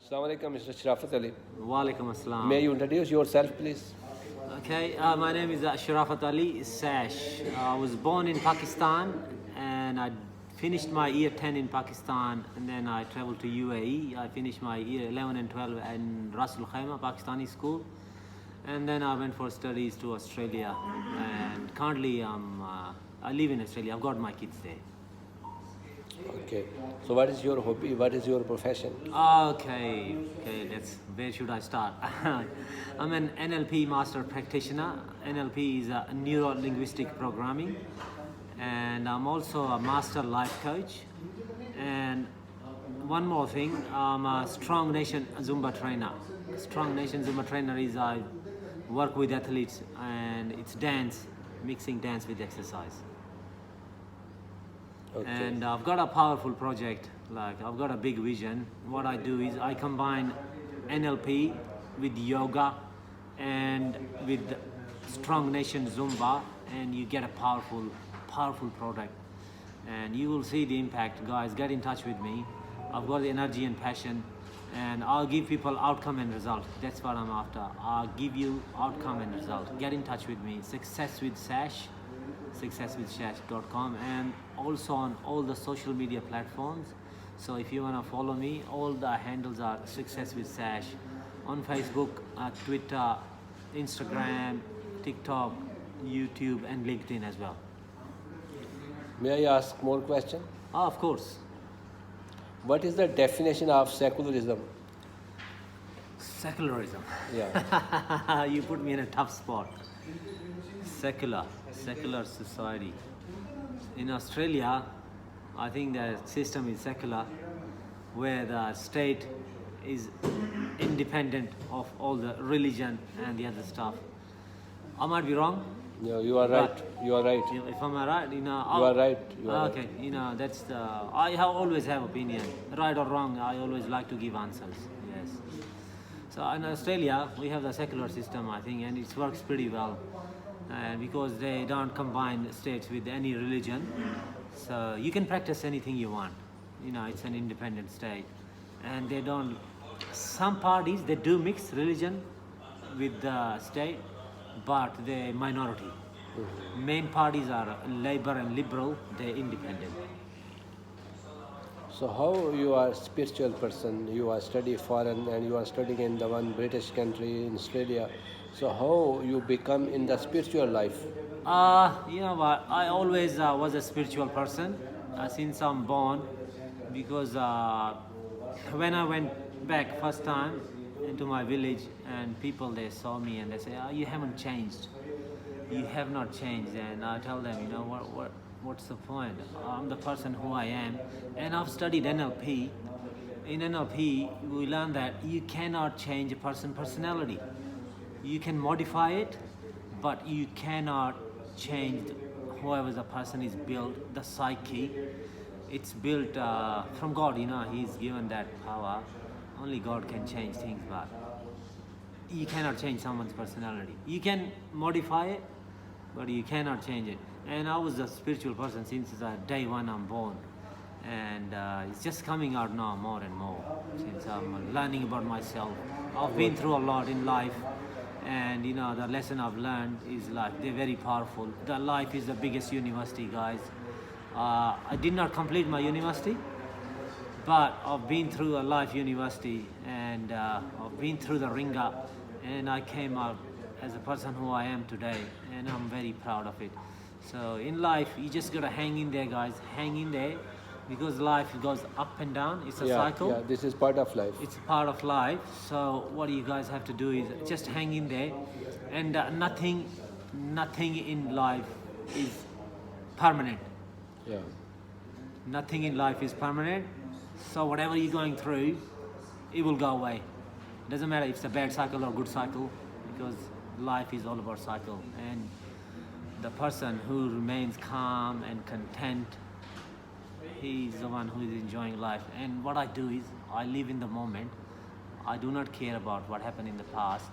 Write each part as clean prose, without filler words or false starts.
Assalamu alaikum, Mr. Sharafat Ali. Walaikum assalam. May you introduce yourself, please? Okay, my name is Sharafat Ali, SaSh. I was born in Pakistan and I finished my year 10 in Pakistan, and then I traveled to UAE. I finished my year 11 and 12 in Ras Al Khaimah, Pakistani school. And then I went for studies to Australia, and currently I live in Australia. I've got my kids there. Okay. So what is your hobby? What is your profession? Okay, where should I start? I'm an NLP master practitioner. NLP is a neuro-linguistic programming, and I'm also a master life coach. And one more thing, I'm a Strong Nation Zumba trainer. Strong Nation Zumba trainer is I work with athletes, and it's dance, mixing dance with exercise. Okay. And I've got a powerful project, like I've got a big vision. What I do is I combine NLP with yoga and with Strong Nation Zumba, and you get a powerful product. And you will see the impact. Guys, get in touch with me. I've got the energy and passion, and I'll give people outcome and result. That's what I'm after. I'll give you outcome and result. Get in touch with me. Success with SaSh, successwithsash.com, and also on all the social media platforms. So if you want to follow me, all the handles are Success with SaSh on Facebook, Twitter, Instagram, TikTok, YouTube, and LinkedIn as well. May I ask more question? Of course. What is the definition of secularism? Secularism. Yeah. You put me in a tough spot. Secular society. In Australia, I think the system is secular, where the state is independent of all the religion and the other stuff. I might be wrong. No, you are right. You are right. If I'm right, You are right. You are okay, right. that's the. I always have opinion, right or wrong. I always like to give answers. Yes. So in Australia, we have the secular system, I think, and it works pretty well. And because they don't combine states with any religion, so you can practice anything you want. It's an independent state, and they don't. Some parties they do mix religion with the state, but they're minority. Main parties are Labour and Liberal. They're independent. So how you are spiritual person? You are study foreign and you are studying in the one British country in Australia. So how you become in the spiritual life? You know what? I always was a spiritual person since I'm born, because when I went back first time into my village, and people they saw me and they say, "Oh, you haven't changed. You have not changed." And I tell them, what's the point? I'm the person who I am, and I've studied NLP. In NLP, we learn that you cannot change a person's personality. You can modify it, but you cannot change whoever the person is built, the psyche. It's built from God, He's given that power. Only God can change things, but you cannot change someone's personality. You can modify it, but you cannot change it. And I was a spiritual person since day one I'm born. And it's just coming out now more and more since I'm learning about myself. I've been through a lot in life. And the lesson I've learned is they're very powerful. The life is the biggest university, guys. I did not complete my university, but I've been through a life university, and I've been through the ringer, and I came out as a person who I am today, and I'm very proud of it. So in life, you just gotta hang in there, guys. Hang in there, because life goes up and down. It's a cycle. Yeah, this is part of life. It's a part of life. So what you guys have to do is just hang in there, and nothing in life is permanent. Yeah. Nothing in life is permanent. So whatever you're going through, it will go away. Doesn't matter if it's a bad cycle or good cycle, because life is all about cycle. And the person who remains calm and content, he's the one who is enjoying life. And what I do is I live in the moment. I do not care about what happened in the past,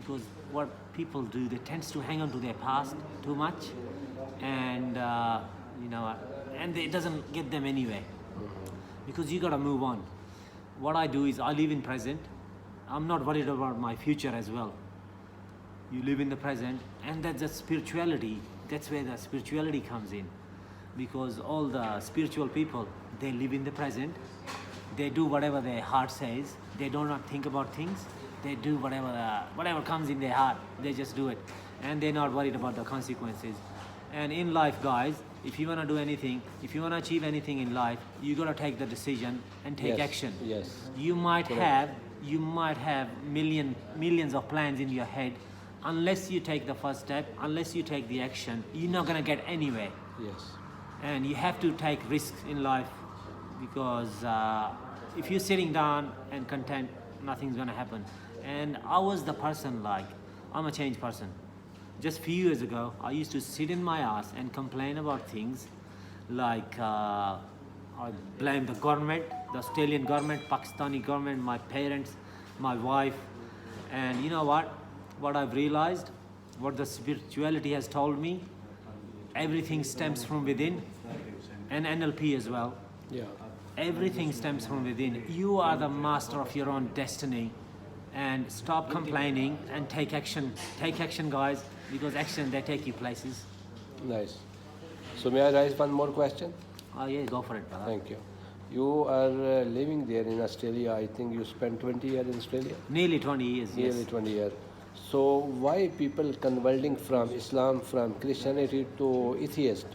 because what people do, they tend to hang on to their past too much, and and it doesn't get them anywhere, because you got to move on. what I do is I live in present. I'm not worried about my future as well. You live in the present, and that's the spirituality. That's where the spirituality comes in, because all the spiritual people, they live in the present. They do whatever their heart says. They do not think about things. They do whatever comes in their heart. They just do it, and they're not worried about the consequences. And in life, guys, if you want to do anything, if you want to achieve anything in life, you got to take the decision and take Yes, action. yes. You might have millions of plans in your head. Unless you take the first step, unless you take the action, you're not gonna get anywhere. Yes. And you have to take risks in life, because if you're sitting down and content, nothing's gonna happen. And I was the person, like, I'm a changed person. Just few years ago, I used to sit in my ass and complain about things like I blame the government, the Australian government, Pakistani government, my parents, my wife. And you know what? What I've realized, what the spirituality has told me, everything stems from within, and NLP as well. Yeah. Everything stems from within. You are the master of your own destiny, and stop complaining and take action. Take action, guys, because action, they take you places. Nice. So may I raise one more question? Oh yeah, go for it, brother. Thank you. You are living there in Australia. I think you spent 20 years in Australia. Nearly 20 years, yes. Nearly 20 years. So why people converting from Islam, from Christianity to atheist?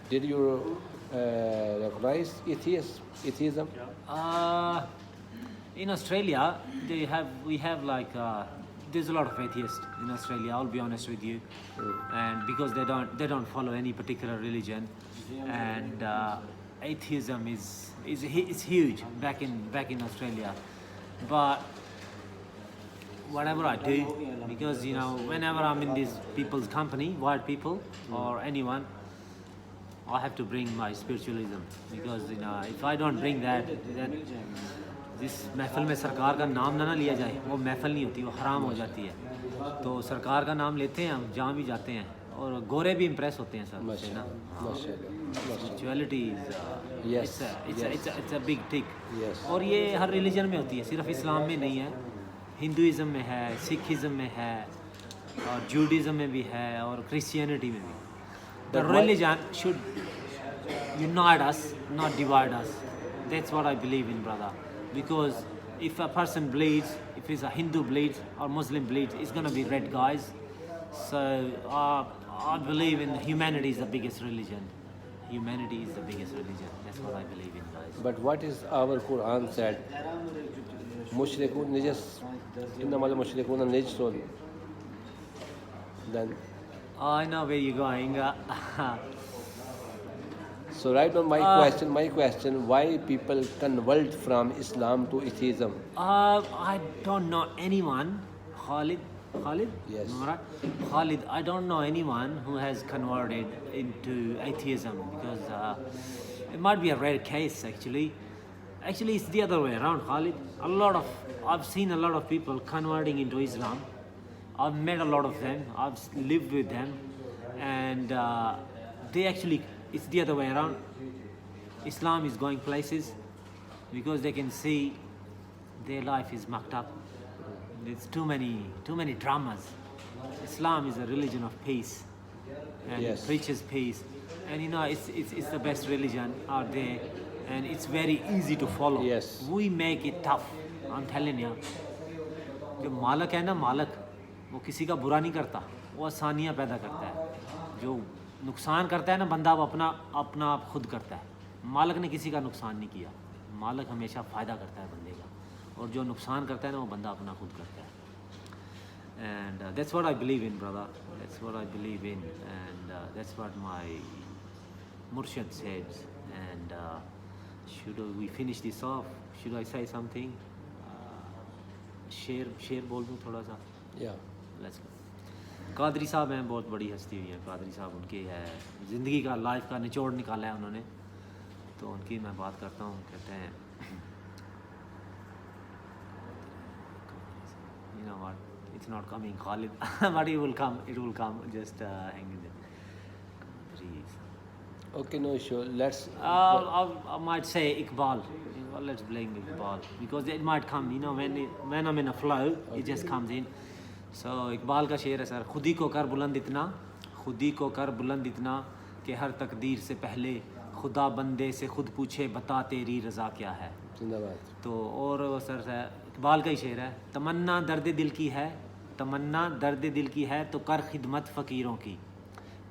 Did you recognize atheism? In Australia, we have like there's a lot of atheists in Australia. I'll be honest with you, and because they don't follow any particular religion, and atheism is huge back in Australia, but whatever I do, because you know, whenever I'm in these people's company, white people or anyone, I have to bring my spiritualism, because you know, if I don't bring that, then जिस महफिल में सरकार का नाम ना लिया जाए, वो महफिल नहीं होती, वो हराम हो जाती है. तो सरकार का नाम लेते हैं हम जहाँ भी जाते हैं, और गोरे भी इम्प्रेस होते हैं सर से ना. स्पिरिचुअलिटी इट्स अ बिग टिक. और ये हर रिलीजन में होती है, सिर्फ इस्लाम में नहीं है, हिंदुइज़्म में है, सिखिज़्म में है, और जूडिज़्म में भी है, और क्रिश्चियनिटी में भी. The religion should unite us, not divide us. That's what I believe in, brother. Because if a person bleeds, if he's a Hindu bleeds or Muslim bleeds, it's gonna be red, guys. So I believe in humanity is the biggest religion. Humanity is the biggest religion. That's what I believe in, guys. But what is our Quran said? Mushrikun nijas, innamal mushrikuna najsun. Then. I know where you're going. So right on my question, why people convert from Islam to atheism? I don't know anyone, Khalid? Yes. Right? Khalid, I don't know anyone who has converted into atheism, because it might be a rare case actually. Actually, it's the other way around, Khalid. I've seen a lot of people converting into Islam. I've met a lot of them. I've lived with them, and it's the other way around. Islam is going places because they can see their life is mucked up. There's too many dramas. Islam is a religion of peace, and it preaches peace. And you know, it's the best religion out there, and it's very easy to follow. Yes. We make it tough. I'm telling you. जो मालक है ना, मालक, वो किसी का बुरा नहीं करता, वो आसानियाँ पैदा करता है. जो नुकसान करता है ना बंदा, वो अपना आप खुद करता है. मालक ने किसी का नुकसान नहीं किया. मालक हमेशा फ़ायदा करता है बंदे का, और जो नुकसान करता है ना, वो बंदा अपना खुद करता है. And that's what I believe in, brother. That's what I believe in, and that's what my Murshid says. And should we finish this off? Should I say something? शेर बोल दूँ थोड़ा सा. Let's go. कादरी साहब हैं, बहुत बड़ी हस्ती हुई हैं. कादरी साहब, उनकी है ज़िंदगी का, लाइफ का निचोड़ निकाला है उन्होंने, तो उनकी मैं बात करता हूँ. कहते हैं, you know what, it's not coming, Khalid, but it will come, just hang in there. Okay, no issue. Let's. I might say Iqbal. well, let's blame Iqbal because it might come, you know, when I'm in a flow, it just comes in. So Iqbal का शेर है sir, खुद ही को कर बुलंद इतना, खुद ही को कर बुलंद इतना कि हर तकदीर से पहले खुदा बंदे से खुद पूछे बता तेरी रज़ा क्या है. जिंदाबाद. तो और वो सर इकबाल का ही शेर है, तमन्ना दर्द दिल की है, तमन्ना दर्द दिल की है तो कर खिदमत फ़कीरों की,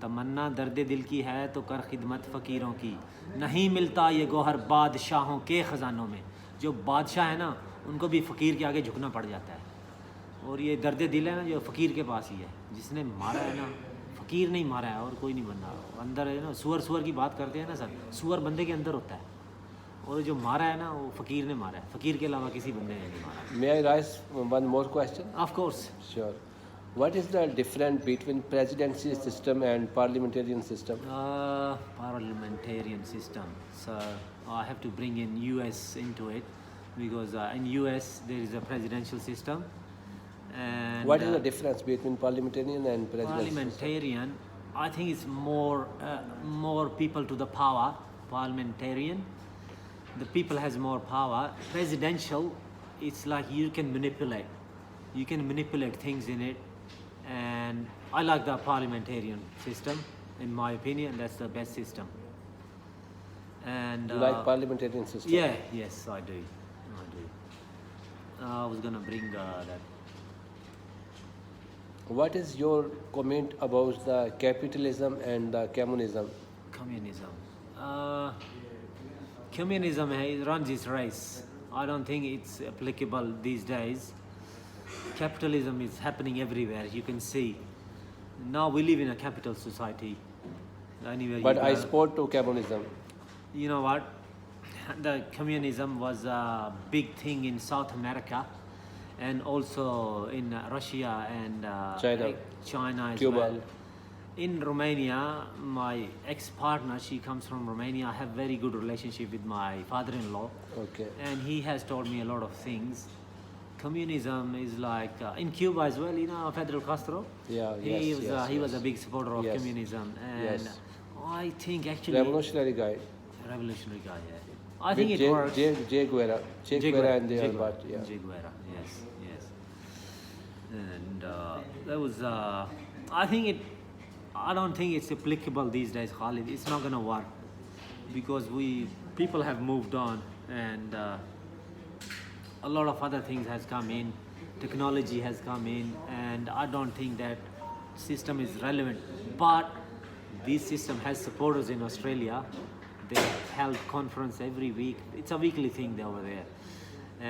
तमन्ना दर्द दिल की है तो कर खिदमत फ़कीरों की, नहीं मिलता ये गौहर बादशाहों के ख़जानों में. जो बादशाह है ना उनको भी फ़कीर के आगे झुकना पड़ जाता है. और ये दर्द दिल है ना जो फ़कीर के पास ही है. जिसने मारा है ना फ़कीर नहीं मारा है और कोई नहीं बंदा अंदर है ना. सुअर की बात करते हैं ना सर, सुअर बंदे के अंदर होता है और जो मारा है ना वो फ़कीर ने मारा है. फ़कीर के अलावा किसी बंदे ने नहीं मारा. May I raise one more question? Of course. Sure. What is the difference between presidency system and parliamentarian system? Parliamentarian system. So I have to bring in US into it because in US there is a presidential system. And What is the difference between parliamentarian and presidential? Parliamentarian, I think it's more people to the power. Parliamentarian, the people has more power. Presidential, it's like you can manipulate things in it. And I like the parliamentarian system. In my opinion, that's the best system. And You like parliamentarian system? yeah, yes, I do. I was gonna bring that. What is your comment about the capitalism and the communism? Communism. Communism runs its race. I don't think it's applicable these days. Capitalism is happening everywhere. You can see. Now we live in a capital society. Anywhere But you I go. support to communism. You know what? The communism was a big thing in South America and also in Russia and China as Cuba. well. In Romania, my ex-partner, she comes from Romania. I have very good relationship with my father-in-law. Okay. And he has told me a lot of things. Communism is like in Cuba as well, you know, Fidel Castro. Yeah, He was a big supporter of Yes. communism, and Yes. I think actually Revolutionary guy. revolutionary guy. Yeah. I think it works. Che Guevara. Che Guevara and they Che are Guevara. but yeah. Che Guevara, yes. And that was. I don't think it's applicable these days, Khalid. It's not gonna work because people have moved on, and a lot of other things has come in. Technology has come in, and I don't think that system is relevant. But this system has supporters in Australia. They held conference every week. It's a weekly thing over there,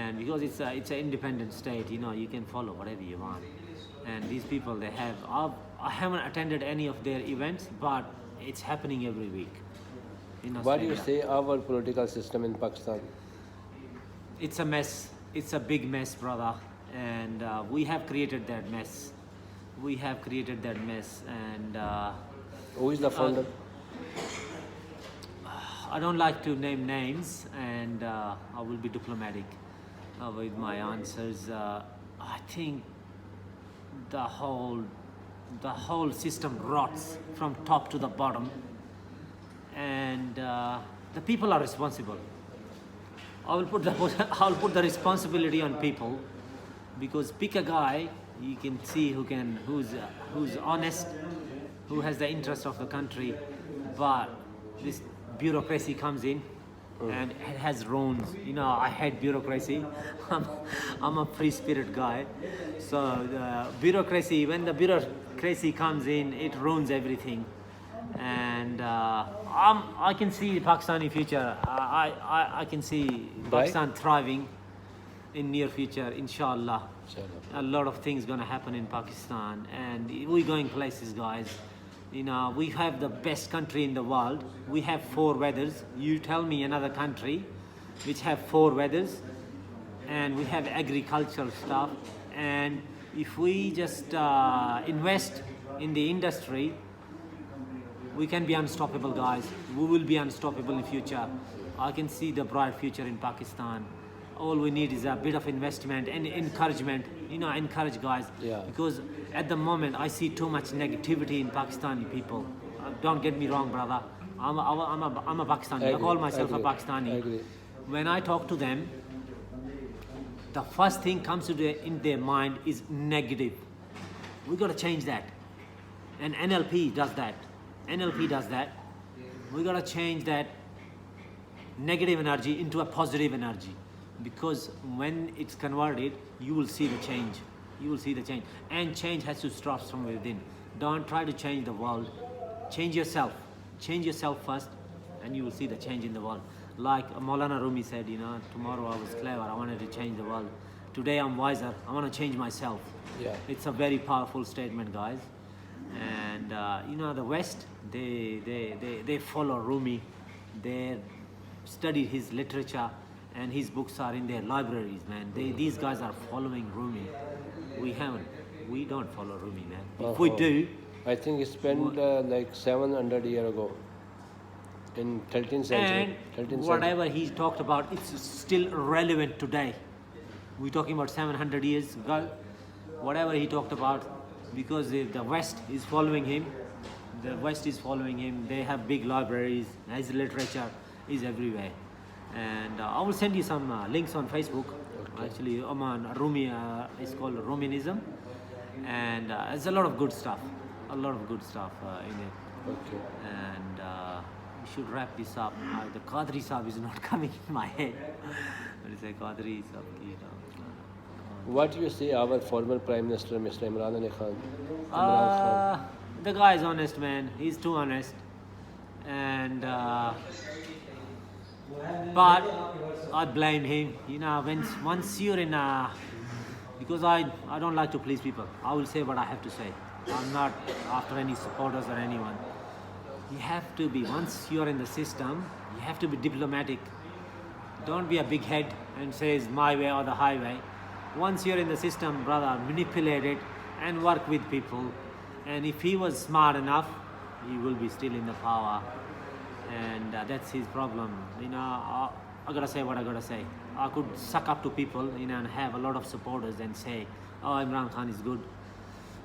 and because it's an independent state, you know, you can follow whatever you want. And these people, they have. I haven't attended any of their events, but it's happening every week in Australia. What do you say our political system in Pakistan? It's a mess. It's a big mess, brother. And we have created that mess. And Who is the founder? I don't like to name names, and I will be diplomatic with my answers. I think the whole system rots from top to the bottom, and the people are responsible. I'll put the responsibility on people, because pick a guy you can see who's honest, who has the interest of the country, but this bureaucracy comes in and it has ruins. You know, I hate bureaucracy. I'm a free spirit guy, so when the bureaucracy comes in, it ruins everything. And I can see Pakistani future. I can see Pakistan thriving in near future, inshallah. A lot of things gonna happen in Pakistan, and we're going places, guys. You know, we have the best country in the world. We have 4 weathers. You tell me another country which have 4 weathers, and we have agricultural stuff. And if we just invest in the industry, we can be unstoppable, guys. We will be unstoppable in future. I can see the bright future in Pakistan. All we need is a bit of investment and encouragement. You know, encourage guys. Yeah. Because at the moment, I see too much negativity in Pakistani people. Don't get me wrong, brother. I'm a Pakistani. I call myself a Pakistani. I agree. when I talk to them, the first thing comes in their mind is negative. We got to change that. And NLP does that. NLP does that. We got to change that negative energy into a positive energy, because when it's converted, you will see the change. You will see the change. And change has to start from within. Don't try to change the world. Change yourself. Change yourself first, and you will see the change in the world. Like Maulana Rumi said, tomorrow I was clever, I wanted to change the world. Today I'm wiser, I want to change myself. Yeah. It's a very powerful statement, guys. And the West, they follow Rumi. They study his literature, and his books are in their libraries, man. These guys are following Rumi. We haven't. We don't follow Rumi, man. If we do, I think it spent like 700 years ago, in 13th century. and whatever he talked about, it's still relevant today. We're talking about 700 years ago. Whatever he talked about, because the West is following him. The West is following him. They have big libraries. His literature is everywhere. And I will send you some links on Facebook. Okay. Actually, on Rumi, it's called Ruminism. And there's a lot of good stuff. A lot of good stuff in it. Okay. And we should wrap this up. The Qadri Sahib is not coming in my head. What is a Qadri Sahib? What do you say our former Prime Minister, Mr. Imran Khan? The guy is honest, man. He's too honest. And but I blame him. Once you're in because I don't like to please people. I will say what I have to say. I'm not after any supporters or anyone. You have to be, once you're in the system, you have to be diplomatic. Don't be a big head and say it's my way or the highway. Once you're in the system, brother, manipulate it and work with people. And if he was smart enough, he will be still in the power. And that's his problem. I gotta say what I gotta say. I could suck up to people, and have a lot of supporters and say, oh, Imran Khan is good.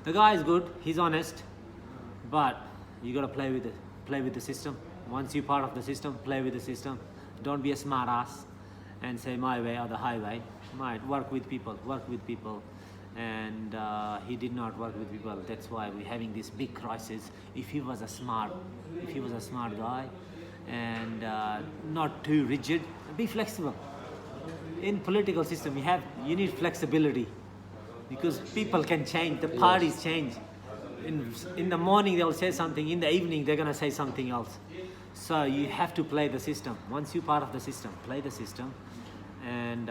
The guy is good, he's honest, but you gotta play with the system. Once you're part of the system, play with the system. Don't be a smart ass and say my way or the highway. Work with people. And he did not work with people. That's why we're having this big crisis. If he was a smart guy and not too rigid, be flexible. In political system, you need flexibility, because people can change, the parties change. In the morning they'll say something, in the evening they're gonna say something else. So you have to play the system. Once you're part of the system, play the system. And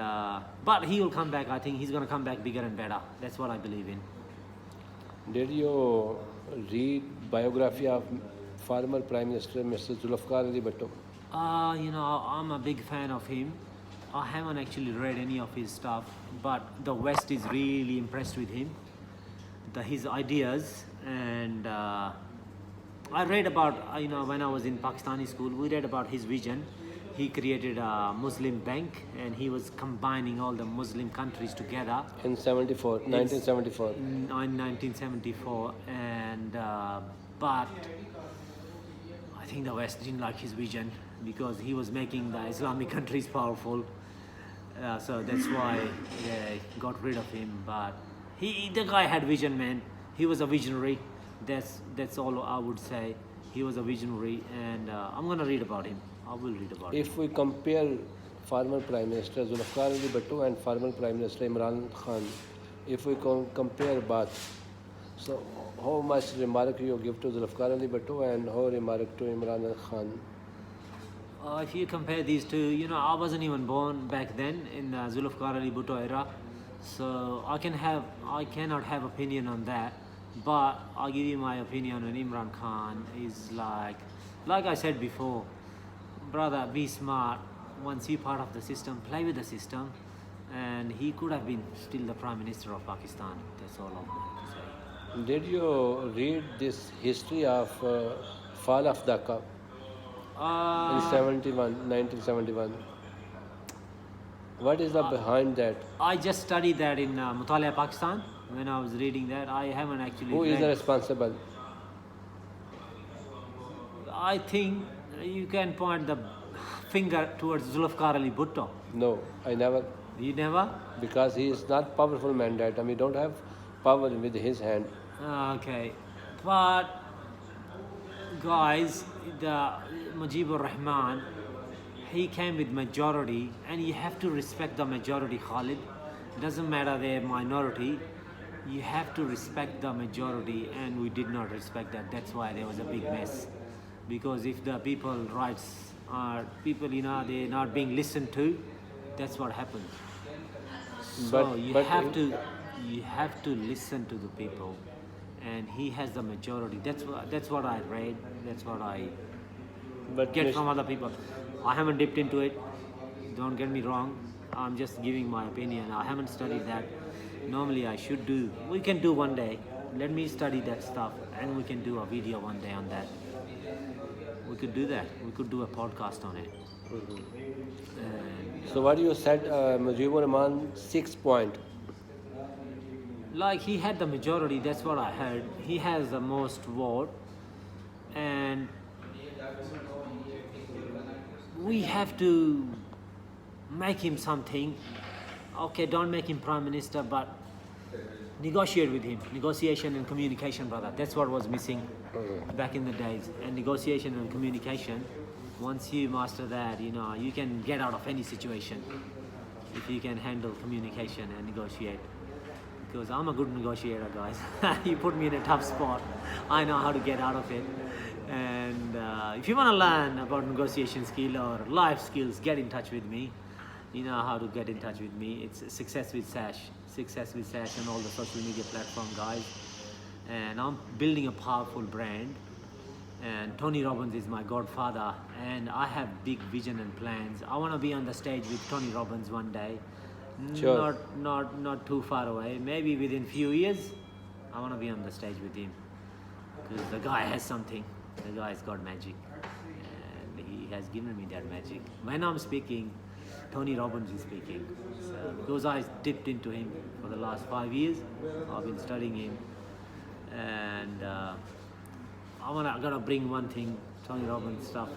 but he will come back. I think he's gonna come back bigger and better. That's what I believe in. Did you read biography of former Prime Minister Mr. Zulfikar Ali Bhutto? I'm a big fan of him. I haven't actually read any of his stuff, but the West is really impressed with him, his ideas. And I read about, when I was in Pakistani school, we read about his vision. He created a Muslim bank, and he was combining all the Muslim countries together. In 1974. In 1974. And but I think the West didn't like his vision, because he was making the Islamic countries powerful. So that's why they got rid of him. But the guy had vision, man. He was a visionary. That's all I would say. He was a visionary, and I'm gonna read about him. I will read about him. If we compare former Prime Minister Zulfikar Ali Bhutto and former Prime Minister Imran Khan, if we compare both, so how much remark you give to Zulfikar Ali Bhutto and how remark to Imran Khan? If you compare these two, I wasn't even born back then in the Zulfikar Ali Bhutto era, so I cannot have opinion on that. But I'll give you my opinion on Imran Khan. Is like I said before, brother, be smart. Once you're part of the system, play with the system. And he could have been still the Prime Minister of Pakistan. That's all I'm going to say. Did you read this history of fall of Dhaka in 1971? What is the behind that? I just studied that in Mutaliya Pakistan. When I was reading that, I haven't actually Who read. is the responsible? I think you can point the finger towards Zulfikar Ali Bhutto? No, I never. You never? Because he is not powerful man that time. He don't have power with his hand. Okay. But guys, the Mujibur Rahman, he came with majority, and you have to respect the majority, Khalid. Doesn't matter they're minority. You have to respect the majority, and we did not respect that. That's why there was a big mess. Because if the people rights are people, they're not being listened to, that's what happened. So you have to listen to the people, and he has the majority. That's what I read. That's what I get from other people. I haven't dipped into it. Don't get me wrong. I'm just giving my opinion. I haven't studied that. Normally I should do. We can do one day. Let me study that stuff, and we can do a video one day on that. We could do that. We could do a podcast on it. So what you said, Mujibur Rahman, 6 point. Like he had the majority, that's what I heard. He has the most vote, and we have to make him something. Okay, don't make him prime minister, but negotiate with him. Negotiation and communication, brother. That's what was missing back in the days. And negotiation and communication, once you master that, you can get out of any situation if you can handle communication and negotiate. Because I'm a good negotiator, guys. You put me in a tough spot, I know how to get out of it. And if you want to learn about negotiation skill or life skills, get in touch with me. You know how to get in touch with me. It's Success with SaSh. Success with SaSh on all the social media platform, guys. And I'm building a powerful brand. And Tony Robbins is my godfather. And I have big vision and plans. I want to be on the stage with Tony Robbins one day. Sure. Not too far away. Maybe within few years, I want to be on the stage with him. Because the guy has something. The guy's got magic. And he has given me that magic. When I'm speaking, Tony Robbins is speaking. So, because I dipped into him for the last 5 years, I've been studying him. And I gotta bring one thing, Tony Robbins stuff.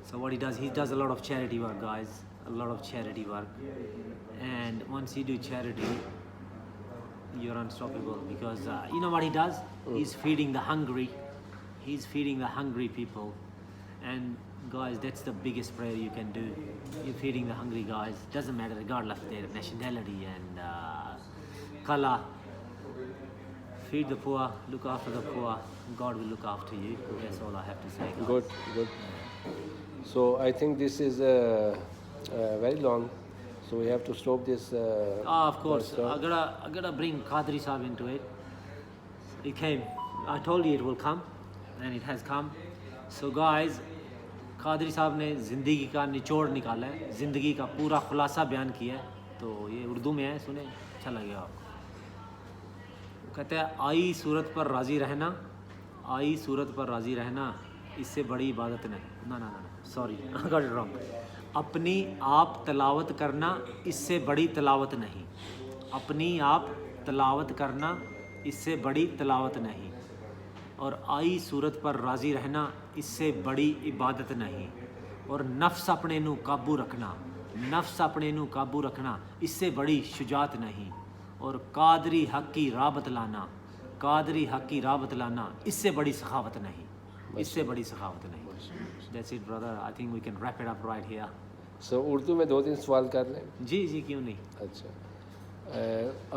So what he does a lot of charity work, guys. A lot of charity work. And once you do charity, you're unstoppable, because you know what he does? He's feeding the hungry. He's feeding the hungry people. And guys, that's the biggest prayer you can do. You're feeding the hungry guys. Doesn't matter, regardless of their nationality and color. Feed the poor, look after the poor. God will look after you. That's all I have to say, guys. Good. So I think this is very long. So we have to stop this. Of course. I gotta bring Qadri Sahib into it. It came. I told you it will come, and it has come. So guys, Qadri साहब ने ज़िंदगी का निचोड़ निकाला है, ज़िंदगी का पूरा खुलासा बयान किया है. तो ये उर्दू में है, सुने, अच्छा लगेगा आपको. कहते हैं आई सूरत पर राज़ी रहना, आई सूरत पर राज़ी रहना, इससे बड़ी इबादत नहीं. ना sorry, I got it wrong. अपनी आप तलावत करना, इससे बड़ी तलावत नहीं. अपनी आप तलावत करना, इससे बड़ी तलावत नहीं. और आई सूरत पर राज़ी रहना, इससे बड़ी इबादत नहीं. और नफ्स अपने नू काबू रखना, नफ्स अपने नू काबू रखना, इससे बड़ी शुजात नहीं. और कादरी हक की राह बतलाना, कादरी हक की राह बतलाना, इससे बड़ी सखावत नहीं. इससे बड़ी सखावत नहीं. That's it, brother. I think we can wrap it up right here. So Urdu में 2-3 सवाल कर लें. जी क्यों नहीं. अच्छा,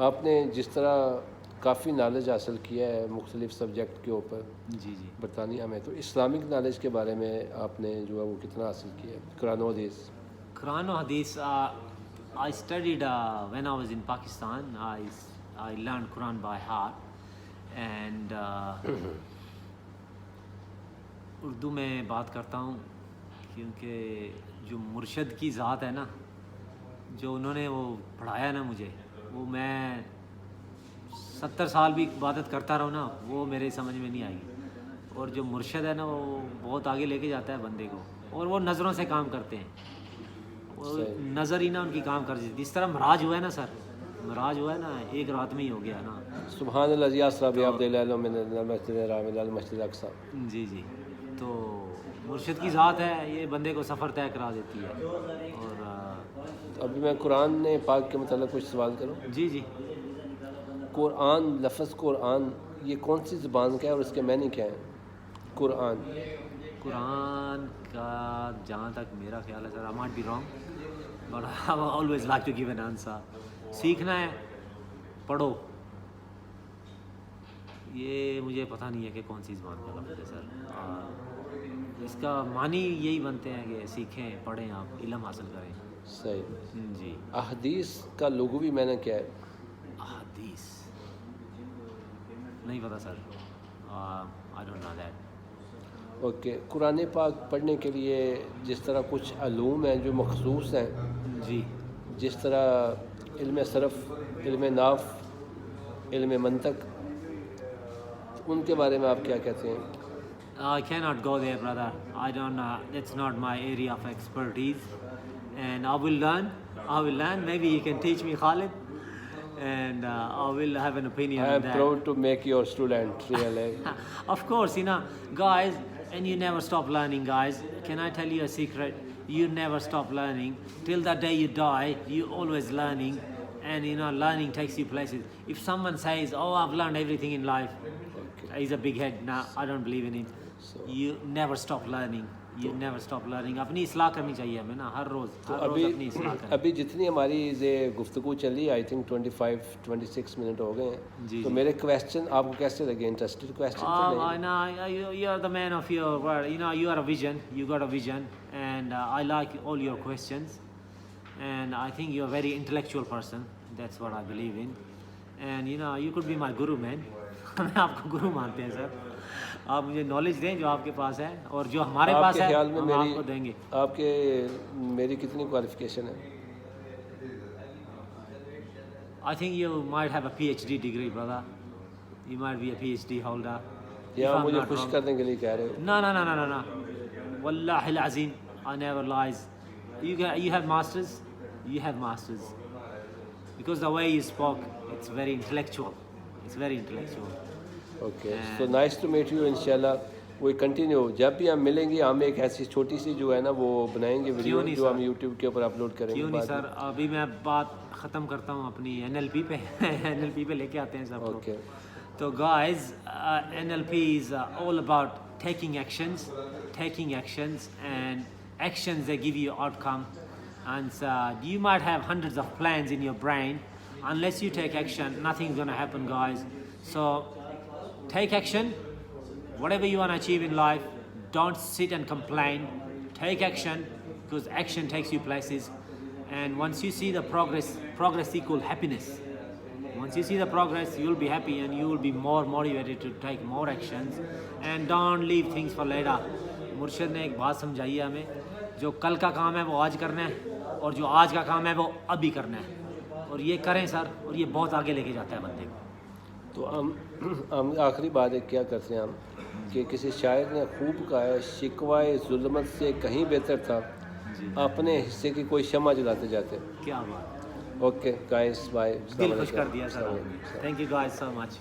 आपने जिस तरह काफ़ी नॉलेज हासिल किया है मुख्तलिफ़ सब्जेक्ट के ऊपर जी बरतानिया में, तो इस्लामिक नॉलेज के बारे में आपने जो है वो कितना हासिल किया है? कुरान और हदीस I studied when I was in Pakistan. I learned Quran by heart, and Urdu में बात करता हूँ क्योंकि जो मुर्शद की ज़ात है ना, जो उन्होंने वो पढ़ाया ना मुझे, वो मैं 70 साल भी इबादत करता रहूँ ना, वो मेरे समझ में नहीं आएगी. और जो मुर्शद है ना, वो बहुत आगे लेके जाता है बंदे को, और वो नज़रों से काम करते हैं. नज़र ही ना उनकी काम कर देती. जिस तरह मराज हुआ है ना सर, मराज हुआ है ना, एक रात में ही हो गया ना. सुभान अल्लाह. जी. तो مرشد کی ذات ہے, یہ بندے کو سفر طے کرا دیتی ہے. اور ابھی میں قرآن پاک کے متعلق کچھ سوال کروں. جی جی, قرآن, لفظ قرآن یہ کون سی زبان کا ہے اور اس کے معنی کیا ہیں؟ قرآن قرآن کا جہاں تک میرا خیال ہے سر, I might be wrong but I always like to give an answer. سیکھنا ہے, پڑھو. یہ مجھے پتہ نہیں ہے کہ کون سی زبان کا لفظ ہے سر. اس کا معنی یہی بنتے ہیں کہ سیکھیں, پڑھیں, آپ علم حاصل کریں. صحیح. جی. احادیث کا لغوی معنی کیا ہے؟ احادیث نہیں پتہ sir, I don't know that. Okay. قرآن پاک پڑھنے کے لیے جس طرح کچھ علوم ہیں جو مخصوص ہیں, جی, جس طرح علم صرف, علم ناف, علم منطق, ان کے بارے میں آپ کیا کہتے ہیں؟ I cannot go there, brother. I don't know. That's not my area of expertise. And I will learn. Maybe you can teach me, Khalid. And I will have an opinion I on am that. proud to make your student, really. Of course, guys, and you never stop learning, guys. Can I tell you a secret? You never stop learning. Till the day you die, you always learning. And learning takes you places. If someone says, oh, I've learned everything in life, he's a big head. Nah, I don't believe in it. You never stop learning. You never stop learning. اپنی اصلاح کرنی چاہیے ہمیں نا, ہر روز اپنی اصلاح کریں. ابھی جتنی ہماری یہ گفتگو چلی, آئی تھنک 25-26 منٹ ہو گئے ہیں. تو میرے کویسچن آپ کو کیسے لگے؟ Interested question? You are the man of your word. You are a vision. You got a vision. And I like all your questions. And I think you're a very intellectual person. That's what I believe in. And you could be my guru, man. ہمیں آپ کو گرو مانتے ہیں سر. آپ مجھے knowledge دیں جو آپ کے پاس ہے, اور جو ہمارے پاس ہے ہم آپ کو دیں گے. آپ کے میری کتنی کوالیفیکیشن ہے؟ I think you might have a PhD degree, brother. You might be a PhD holder. یا مجھے خوش کرنے کے لیے کہہ رہے ہو؟ No. واللہ العظیم, I never lies. You have masters. You have masters. Because the way you spoke, it's very intellectual. It's very intellectual. Okay. So nice to meet you. Inshallah we continue. جب بھی ہم ملیں گے ہم ایک ایسی چھوٹی سی جو ہے نا وہ بنائیں گے ویڈیو جو ہم یوٹیوب کے اوپر اپلوڈ کریں گے. کیوں نہیں سر, ابھی میں بات ختم کرتا ہوں اپنی NLP پہ. NLP پہ لے کے آتے ہیں سب کو. Okay. تو guys, NLP is all about taking actions, and actions they give you outcome. And you might have hundreds of plans in your brain. Unless you take action, nothing's going to happen, guys. So take action. Whatever you want to achieve in life, don't sit and complain. Take action, because action takes you places. And once you see the progress equals happiness. Once you see the progress, you'll be happy and you will be more motivated to take more actions. And don't leave things for later. مرشد نے ایک بات سمجھائی ہے ہمیں, جو کل کا کام ہے وہ آج کرنا ہے, اور جو آج کا کام ہے وہ ابھی کرنا ہے. اور یہ کریں سر, اور یہ بہت آگے لے کے جاتا ہے بندے کو. تو ہم آخری بات ایک کیا کرتے ہیں ہم, کہ کسی شاعر نے خوب کہا ہے, شکوائے ظلمت سے کہیں بہتر تھا اپنے حصے کی کوئی شمع جلاتے جاتے. کیا بات. Okay guys, bye. دل خوش کر دیا sir. Thank you guys so much.